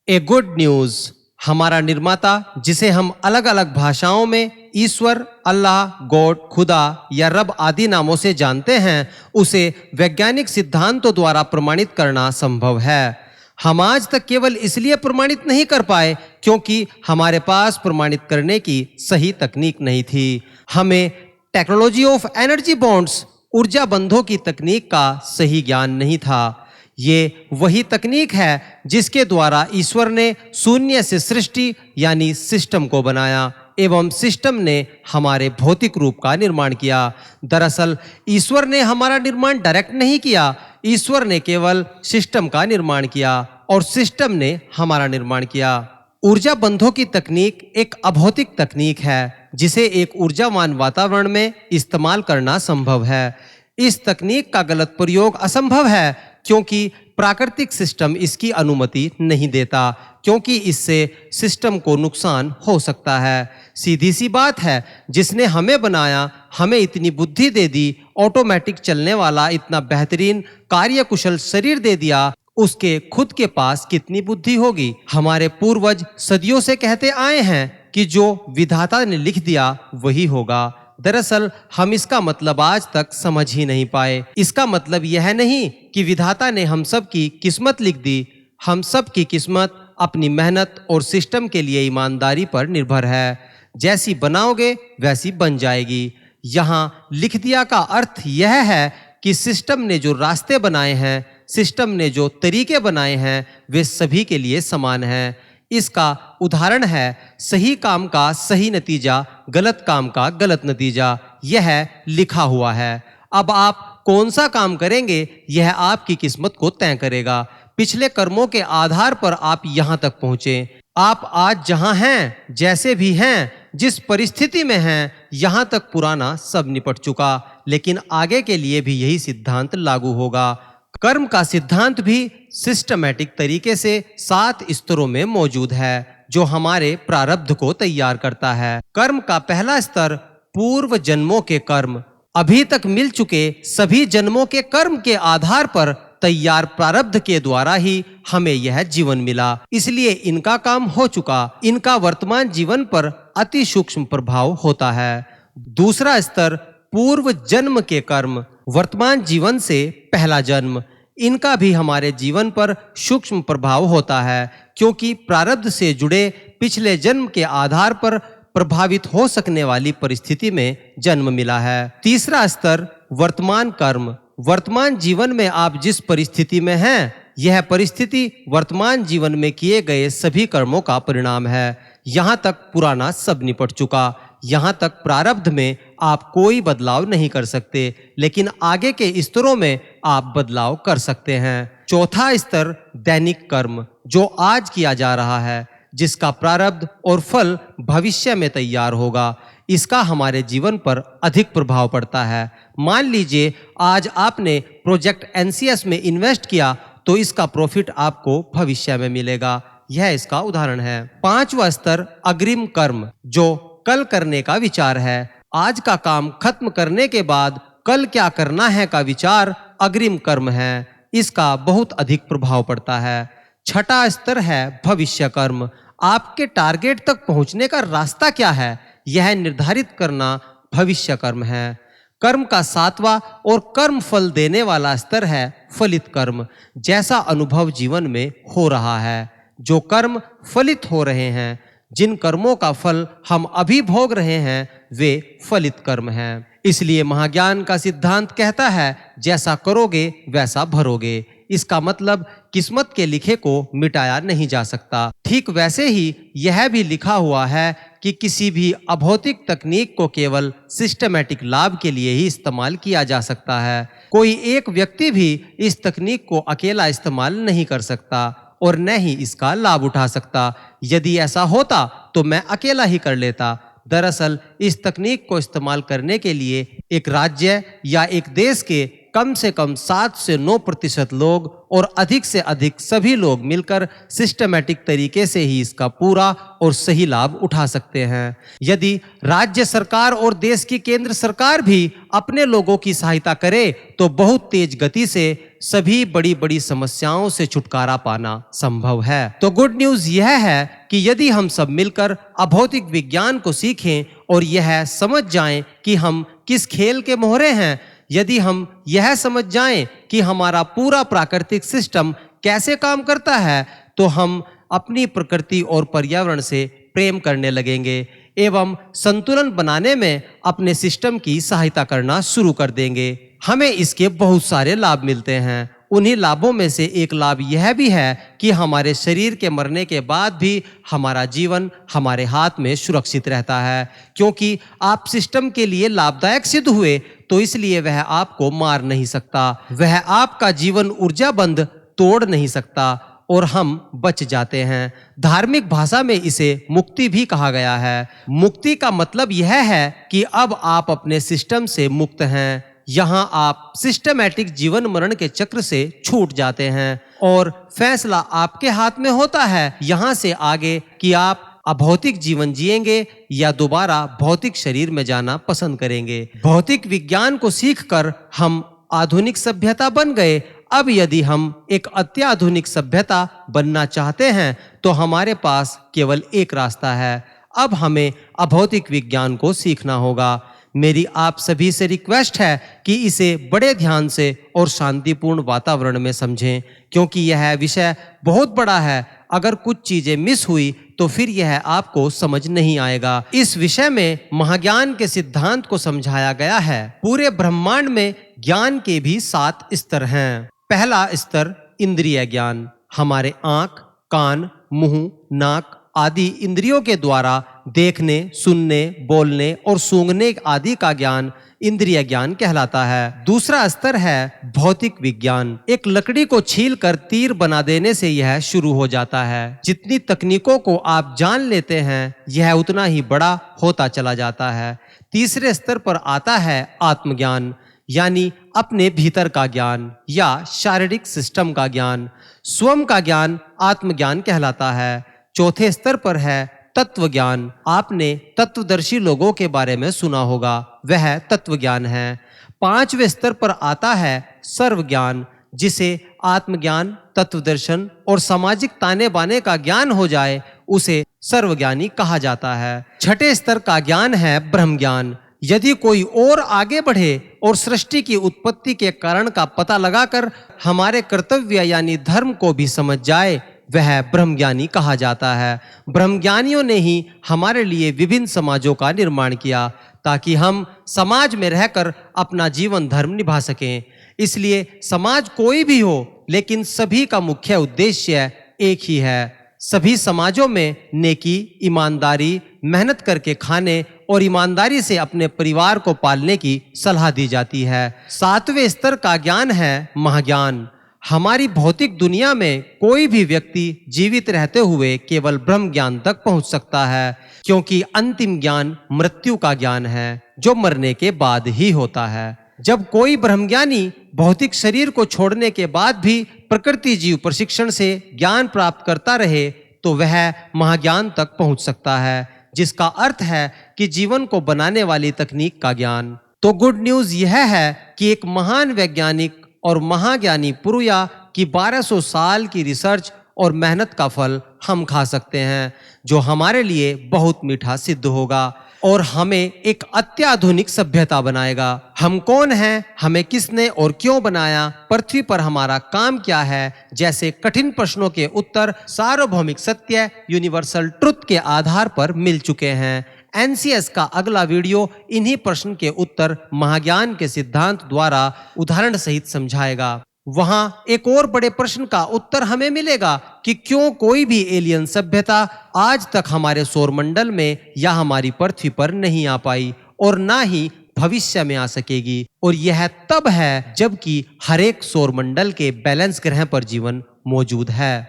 A good news. हमारा निर्माता, जिसे हम अलग अलग भाषाओं में ईश्वर, अल्लाह, गॉड, खुदा या रब आदि नामों से जानते हैं, उसे वैज्ञानिक सिद्धांतों द्वारा प्रमाणित करना संभव है। हम आज तक केवल इसलिए प्रमाणित नहीं कर पाए क्योंकि हमारे पास प्रमाणित करने की सही तकनीक नहीं थी। हमें टेक्नोलॉजी ऑफ एनर्जी बॉन्ड्स, ऊर्जा बंधों की तकनीक का सही ज्ञान नहीं था। ये वही तकनीक है जिसके द्वारा ईश्वर ने शून्य से सृष्टि यानी सिस्टम को बनाया एवं सिस्टम ने हमारे भौतिक रूप का निर्माण किया। दरअसल ईश्वर ने हमारा निर्माण डायरेक्ट नहीं किया, ईश्वर ने केवल सिस्टम का निर्माण किया और सिस्टम ने हमारा निर्माण किया। ऊर्जा बंधों की तकनीक एक अभौतिक तकनीक है जिसे एक ऊर्जावान वातावरण में इस्तेमाल करना संभव है। इस तकनीक का गलत प्रयोग असंभव है क्योंकि प्राकृतिक सिस्टम इसकी अनुमति नहीं देता, क्योंकि इससे सिस्टम को नुकसान हो सकता है। सीधी सी बात है, जिसने हमें बनाया, हमें इतनी बुद्धि दे दी, ऑटोमेटिक चलने वाला इतना बेहतरीन कार्यकुशल शरीर दे दिया, उसके खुद के पास कितनी बुद्धि होगी। हमारे पूर्वज सदियों से कहते आए हैं कि जो विधाता ने लिख दिया वही होगा। दरअसल हम इसका मतलब आज तक समझ ही नहीं पाए। इसका मतलब यह नहीं कि विधाता ने हम सब की किस्मत लिख दी। हम सब की किस्मत अपनी मेहनत और सिस्टम के लिए ईमानदारी पर निर्भर है। जैसी बनाओगे वैसी बन जाएगी। यहाँ लिख दिया का अर्थ यह है कि सिस्टम ने जो रास्ते बनाए हैं, सिस्टम ने जो तरीके बनाए हैं, वे सभी के लिए समान हैं। इसका उदाहरण है सही काम का सही नतीजा, गलत काम का गलत नतीजा। यह लिखा हुआ है। अब आप कौन सा काम करेंगे यह आपकी किस्मत को तय करेगा। पिछले कर्मों के आधार पर आप यहाँ तक पहुँचे। आप आज जहाँ हैं, जैसे भी हैं, जिस परिस्थिति में हैं, यहाँ तक पुराना सब निपट चुका, लेकिन आगे के लिए भी यही सिद्धांत लागू होगा। कर्म का सिद्धांत भी सिस्टमैटिक तरीके से 7 स्तरों में मौजूद है जो हमारे प्रारब्ध को तैयार करता है। कर्म का पहला स्तर पूर्व जन्मों के कर्म। अभी तक मिल चुके सभी जन्मों के कर्म के आधार पर तैयार प्रारब्ध के द्वारा ही हमें यह जीवन मिला, इसलिए इनका काम हो चुका। इनका वर्तमान जीवन पर अति सूक्ष्म प्रभाव होता है। दूसरा स्तर पूर्व जन्म के कर्म, वर्तमान जीवन से पहला जन्म। इनका भी हमारे जीवन पर सूक्ष्म प्रभाव होता है क्योंकि प्रारब्ध से जुड़े पिछले जन्म के आधार पर प्रभावित हो सकने वाली परिस्थिति में जन्म मिला है। तीसरा स्तर वर्तमान कर्म। वर्तमान जीवन में आप जिस परिस्थिति में हैं, यह परिस्थिति वर्तमान जीवन में किए गए सभी कर्मों का परिणाम है। यहाँ तक पुराना सब निपट चुका। यहाँ तक प्रारब्ध में आप कोई बदलाव नहीं कर सकते, लेकिन आगे के स्तरों में आप बदलाव कर सकते हैं। चौथा स्तर दैनिक कर्म, जो आज किया जा रहा है, जिसका प्रारब्ध और फल भविष्य में तैयार होगा। इसका हमारे जीवन पर अधिक प्रभाव पड़ता है। मान लीजिए आज आपने प्रोजेक्ट एनसीएस में इन्वेस्ट किया तो इसका प्रॉफिट आपको भविष्य में मिलेगा। यह इसका उदाहरण है। पांचवा स्तर अग्रिम कर्म, जो कल करने का विचार है। आज का काम खत्म करने के बाद कल क्या करना है का विचार अग्रिम कर्म है। इसका बहुत अधिक प्रभाव पड़ता है। छठा स्तर है भविष्य कर्म। आपके टारगेट तक पहुंचने का रास्ता क्या है, यह निर्धारित करना भविष्य कर्म है। कर्म का 7वां और कर्म फल देने वाला स्तर है फलित कर्म। जैसा अनुभव जीवन में हो रहा है, जो कर्म फलित हो रहे हैं, जिन कर्मों का फल हम अभी भोग रहे हैं, वे फलित कर्म हैं। इसलिए महाज्ञान का सिद्धांत कहता है, जैसा करोगे वैसा भरोगे। इसका मतलब किस्मत के लिखे को मिटाया नहीं जा सकता। ठीक वैसे ही यह भी लिखा हुआ है कि किसी भी अभौतिक तकनीक को केवल सिस्टमैटिक लाभ के लिए ही इस्तेमाल किया जा सकता है। कोई एक व्यक्ति भी इस तकनीक को अकेला इस्तेमाल नहीं कर सकता और न ही इसका लाभ उठा सकता। यदि ऐसा होता तो मैं अकेला ही कर लेता। दरअसल इस तकनीक को इस्तेमाल करने के लिए एक राज्य या एक देश के कम से कम 7 से 9% लोग और अधिक से अधिक सभी लोग मिलकर सिस्टमैटिक तरीके से ही इसका पूरा और सही लाभ उठा सकते हैं। यदि राज्य सरकार और देश की केंद्र सरकार भी अपने लोगों की सहायता करे तो बहुत तेज गति से सभी बड़ी बड़ी समस्याओं से छुटकारा पाना संभव है। तो गुड न्यूज़ यह है कि यदि हम सब मिलकर अभौतिक विज्ञान को सीखें और यह समझ जाएं कि हम किस खेल के मोहरे हैं, यदि हम यह समझ जाएं कि हमारा पूरा प्राकृतिक सिस्टम कैसे काम करता है, तो हम अपनी प्रकृति और पर्यावरण से प्रेम करने लगेंगे एवं संतुलन बनाने में अपने सिस्टम की सहायता करना शुरू कर देंगे। हमें इसके बहुत सारे लाभ मिलते हैं। उन्हीं लाभों में से एक लाभ यह भी है कि हमारे शरीर के मरने के बाद भी हमारा जीवन हमारे हाथ में सुरक्षित रहता है, क्योंकि आप सिस्टम के लिए लाभदायक सिद्ध हुए तो इसलिए वह आपको मार नहीं सकता, वह आपका जीवन ऊर्जा बंद तोड़ नहीं सकता और हम बच जाते हैं। धार्मिक भाषा में इसे मुक्ति भी कहा गया है। मुक्ति का मतलब यह है कि अब आप अपने सिस्टम से मुक्त हैं। यहाँ आप सिस्टमैटिक जीवन मरण के चक्र से छूट जाते हैं और फैसला आपके हाथ में होता है यहाँ से आगे कि आप अभौतिक जीवन जिएंगे या दोबारा भौतिक शरीर में जाना पसंद करेंगे। भौतिक विज्ञान को सीखकर हम आधुनिक सभ्यता बन गए। अब यदि हम एक अत्याधुनिक सभ्यता बनना चाहते हैं तो हमारे पास केवल एक रास्ता है। अब हमें अभौतिक विज्ञान को सीखना होगा। मेरी आप सभी से रिक्वेस्ट है कि इसे बड़े ध्यान से और शांतिपूर्ण वातावरण में समझें, क्योंकि यह विषय बहुत बड़ा है। अगर कुछ चीजें मिस हुई तो फिर यह आपको समझ नहीं आएगा। इस विषय में महाज्ञान के सिद्धांत को समझाया गया है। पूरे ब्रह्मांड में ज्ञान के भी 7 स्तर हैं। पहला स्तर इंद्रिय ज्ञान। हमारे आंख, कान, मुंह, नाक आदि इंद्रियों के द्वारा देखने, सुनने, बोलने और सूंघने आदि का ज्ञान इंद्रिय ज्ञान कहलाता है। दूसरा स्तर है भौतिक विज्ञान। एक लकड़ी को छीलकर तीर बना देने से यह शुरू हो जाता है। जितनी तकनीकों को आप जान लेते हैं यह उतना ही बड़ा होता चला जाता है। तीसरे स्तर पर आता है आत्मज्ञान, यानी अपने भीतर का ज्ञान या शारीरिक सिस्टम का ज्ञान। स्वयं का ज्ञान आत्मज्ञान कहलाता है। चौथे स्तर पर है तत्व ज्ञान। आपने तत्वदर्शी लोगों के बारे में सुना होगा, वह तत्व ज्ञान है। 5वें स्तर पर आता है सर्व ज्ञान, जिसे आत्मज्ञान, तत्वदर्शन और सामाजिक ताने बाने का ज्ञान हो जाए उसे सर्वज्ञानी कहा जाता है। 6ठे स्तर का ज्ञान है ब्रह्म ज्ञान। यदि कोई और आगे बढ़े और सृष्टि की उत्पत्ति के कारण का पता लगाकर हमारे कर्तव्य यानी धर्म को भी समझ जाए, वह ब्रह्मज्ञानी कहा जाता है। ब्रह्मज्ञानियों ने ही हमारे लिए विभिन्न समाजों का निर्माण किया ताकि हम समाज में रहकर अपना जीवन धर्म निभा सकें। इसलिए समाज कोई भी हो, लेकिन सभी का मुख्य उद्देश्य एक ही है। सभी समाजों में नेकी, ईमानदारी, मेहनत करके खाने और ईमानदारी से अपने परिवार को पालने की सलाह दी जाती है। 7वें स्तर का ज्ञान है महाज्ञान। हमारी भौतिक दुनिया में कोई भी व्यक्ति जीवित रहते हुए केवल ब्रह्म ज्ञान तक पहुंच सकता है, क्योंकि अंतिम ज्ञान मृत्यु का ज्ञान है जो मरने के बाद ही होता है। जब कोई ब्रह्मज्ञानी भौतिक शरीर को छोड़ने के बाद भी प्रकृति जीव प्रशिक्षण से ज्ञान प्राप्त करता रहे तो वह महाज्ञान तक पहुंच सकता है, जिसका अर्थ है कि जीवन को बनाने वाली तकनीक का ज्ञान। तो गुड न्यूज यह है कि एक महान वैज्ञानिक और महाज्ञानी पुरुया की 1200 साल की रिसर्च और मेहनत का फल हम खा सकते हैं, जो हमारे लिए बहुत मीठा सिद्ध होगा और हमें एक अत्याधुनिक सभ्यता बनाएगा। हम कौन हैं, हमें किसने और क्यों बनाया, पृथ्वी पर हमारा काम क्या है, जैसे कठिन प्रश्नों के उत्तर सार्वभौमिक सत्य यूनिवर्सल ट्रुथ के आधार पर मिल चुके हैं। एनसीएस का अगला वीडियो इन्हीं प्रश्न के उत्तर महाज्ञान के सिद्धांत द्वारा उदाहरण सहित समझाएगा। वहां एक और बड़े प्रश्न का उत्तर हमें मिलेगा कि क्यों कोई भी एलियन सभ्यता आज तक हमारे सौरमंडल में या हमारी पृथ्वी पर नहीं आ पाई और ना ही भविष्य में आ सकेगी। और यह तब है जबकि हर एक सौरमंडल के बैलेंस ग्रह पर जीवन मौजूद है।